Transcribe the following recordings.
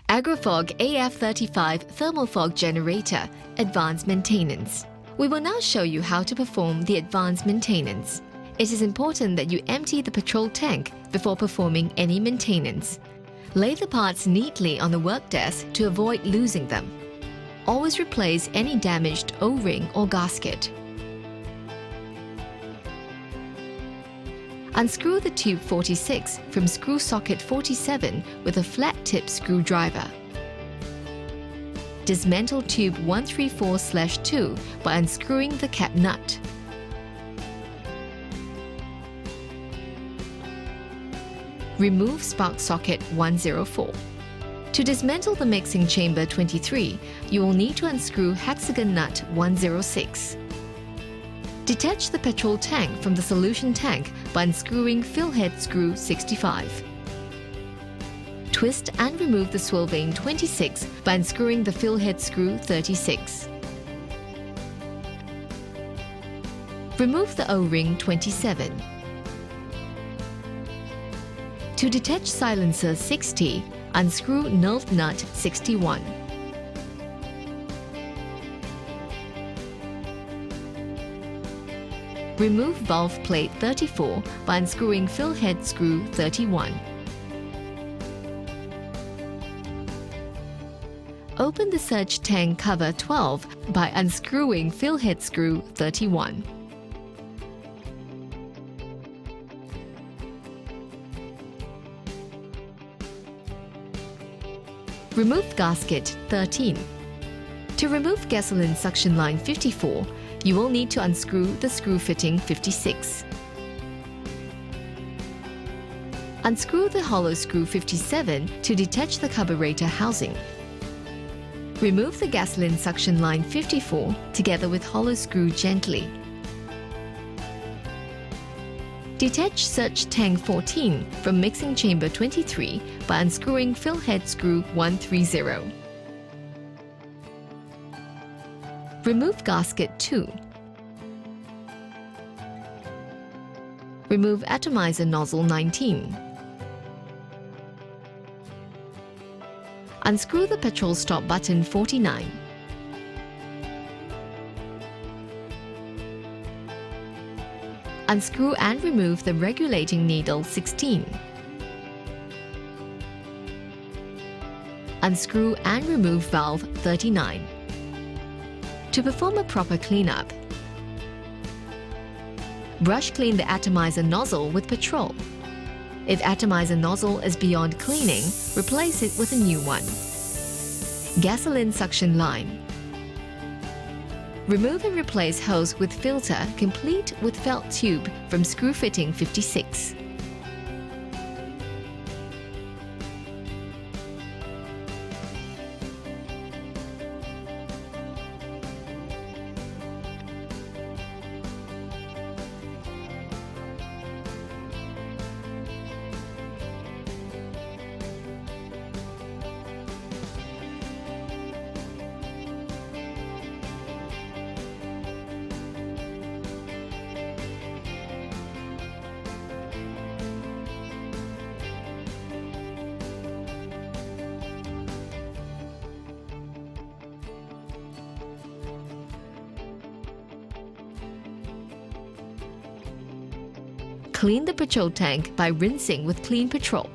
Agrofog AF35 Thermal Fog Generator Advanced Maintenance. We will now show you how to perform the advanced maintenance. It is important that you empty the petrol tank before performing any maintenance. Lay the parts neatly on the work desk to avoid losing them. Always replace any damaged O-ring or gasket. Unscrew the tube 46 from screw socket 47 with a flat tip screwdriver. Dismantle tube 134/2 by unscrewing the cap nut. Remove spark socket 104. To dismantle the mixing chamber 23, you will need to unscrew hexagon nut 106. Detach the petrol tank from the solution tank by unscrewing fill head screw 65. Twist and remove the swirl vane 26 by unscrewing the fill head screw 36. Remove the O-ring 27. To detach silencer 60, unscrew NULF nut 61. Remove valve plate 34 by unscrewing fill head screw 31. Open the surge tank cover 12 by unscrewing fill head screw 31. Remove gasket 13. To remove gasoline suction line 54, you will need to unscrew the screw fitting 56. Unscrew the hollow screw 57 to detach the carburetor housing. Remove the gasoline suction line 54 together with hollow screw gently. Detach surge tank 14 from mixing chamber 23 by unscrewing fill head screw 130. Remove gasket 2. Remove atomizer nozzle 19. Unscrew the petrol stop button 49. Unscrew and remove the regulating needle 16. Unscrew and remove valve 39. To perform a proper cleanup, brush clean the atomizer nozzle with petrol. If atomizer nozzle is beyond cleaning, replace it with a new one. Gasoline suction line. Remove and replace hose with filter complete with felt tube from screw fitting 56. Clean the petrol tank by rinsing with clean petrol.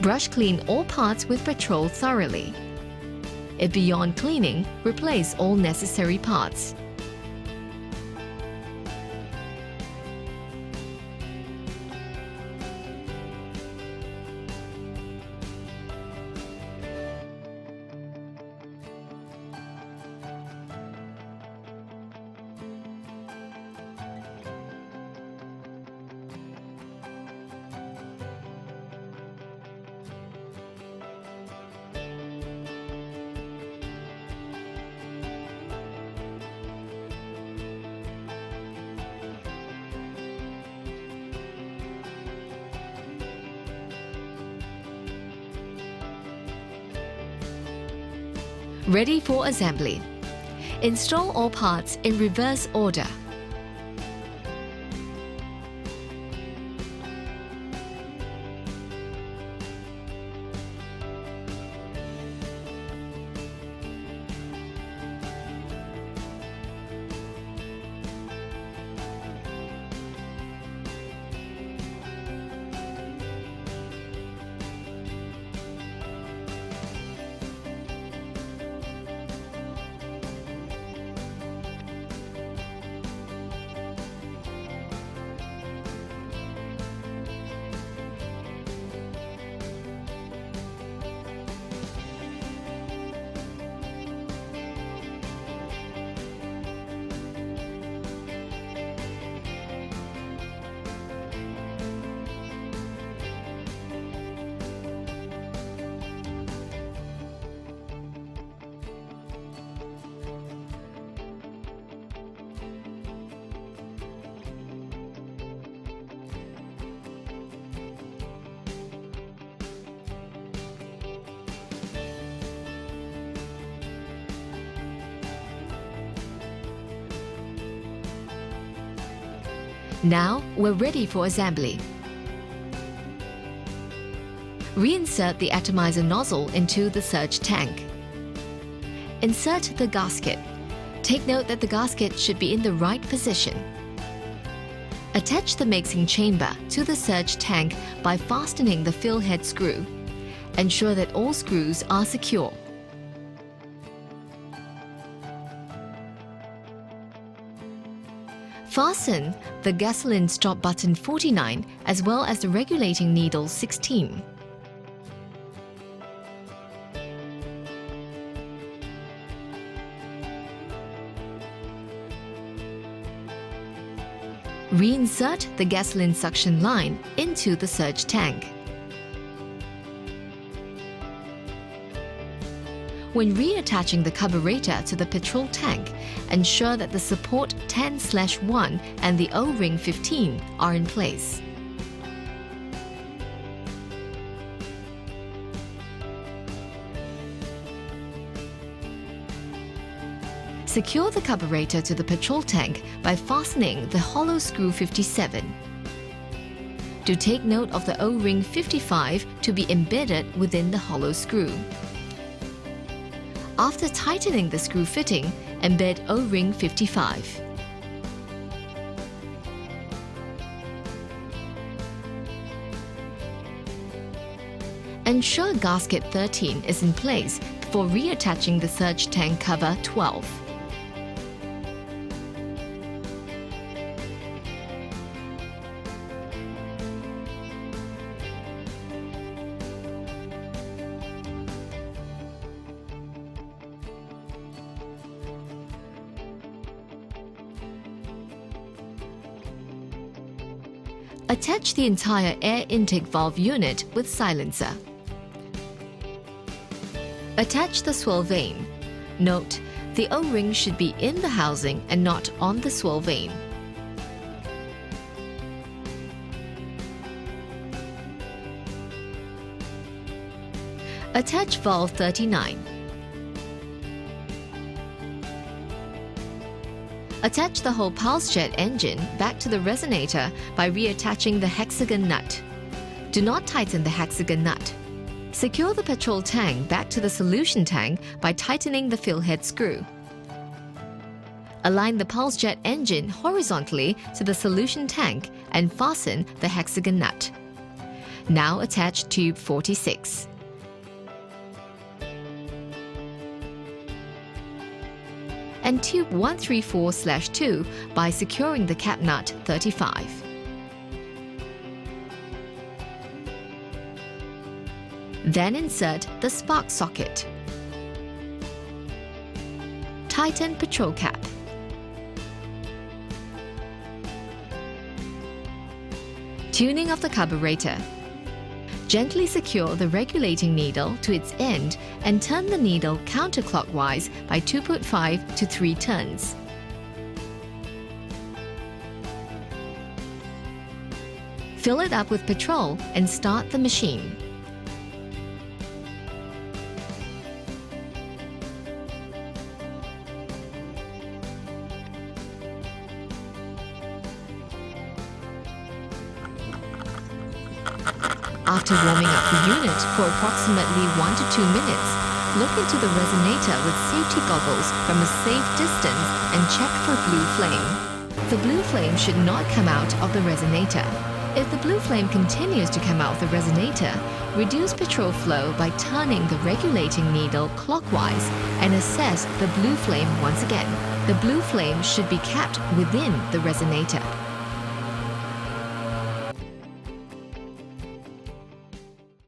Brush clean all parts with petrol thoroughly. If beyond cleaning, replace all necessary parts. Ready for assembly. Install all parts in reverse order. Now we're ready for assembly. Reinsert the atomizer nozzle into the surge tank. Insert the gasket. Take note that the gasket should be in the right position. Attach the mixing chamber to the surge tank by fastening the fill head screw. Ensure that all screws are secure. Fasten the gasoline stop button 49 as well as the regulating needle 16. Reinsert the gasoline suction line into the surge tank. When reattaching the carburetor to the petrol tank, ensure that the support 10/1 and the O-ring 15 are in place. Secure the carburetor to the petrol tank by fastening the hollow screw 57. Do take note of the O-ring 55 to be embedded within the hollow screw. After tightening the screw fitting, embed O-ring 55. Ensure gasket 13 is in place before reattaching the surge tank cover 12. Attach the entire air intake valve unit with silencer. Attach the swirl vane. Note, the O-ring should be in the housing and not on the swirl vane. Attach valve 39. Attach the whole pulse jet engine back to the resonator by reattaching the hexagon nut. Do not tighten the hexagon nut. Secure the petrol tank back to the solution tank by tightening the fill head screw. Align the pulse jet engine horizontally to the solution tank and fasten the hexagon nut. Now attach tube 46. And tube 134/2 by securing the cap nut 35. Then insert the spark socket. Tighten petrol cap. Tuning of the carburetor. Gently secure the regulating needle to its end and turn the needle counterclockwise by 2.5 to 3 turns. Fill it up with petrol and start the machine. After warming up the unit for approximately 1 to 2 minutes, look into the resonator with safety goggles from a safe distance and check for blue flame. The blue flame should not come out of the resonator. If the blue flame continues to come out of the resonator, reduce petrol flow by turning the regulating needle clockwise and assess the blue flame once again. The blue flame should be kept within the resonator.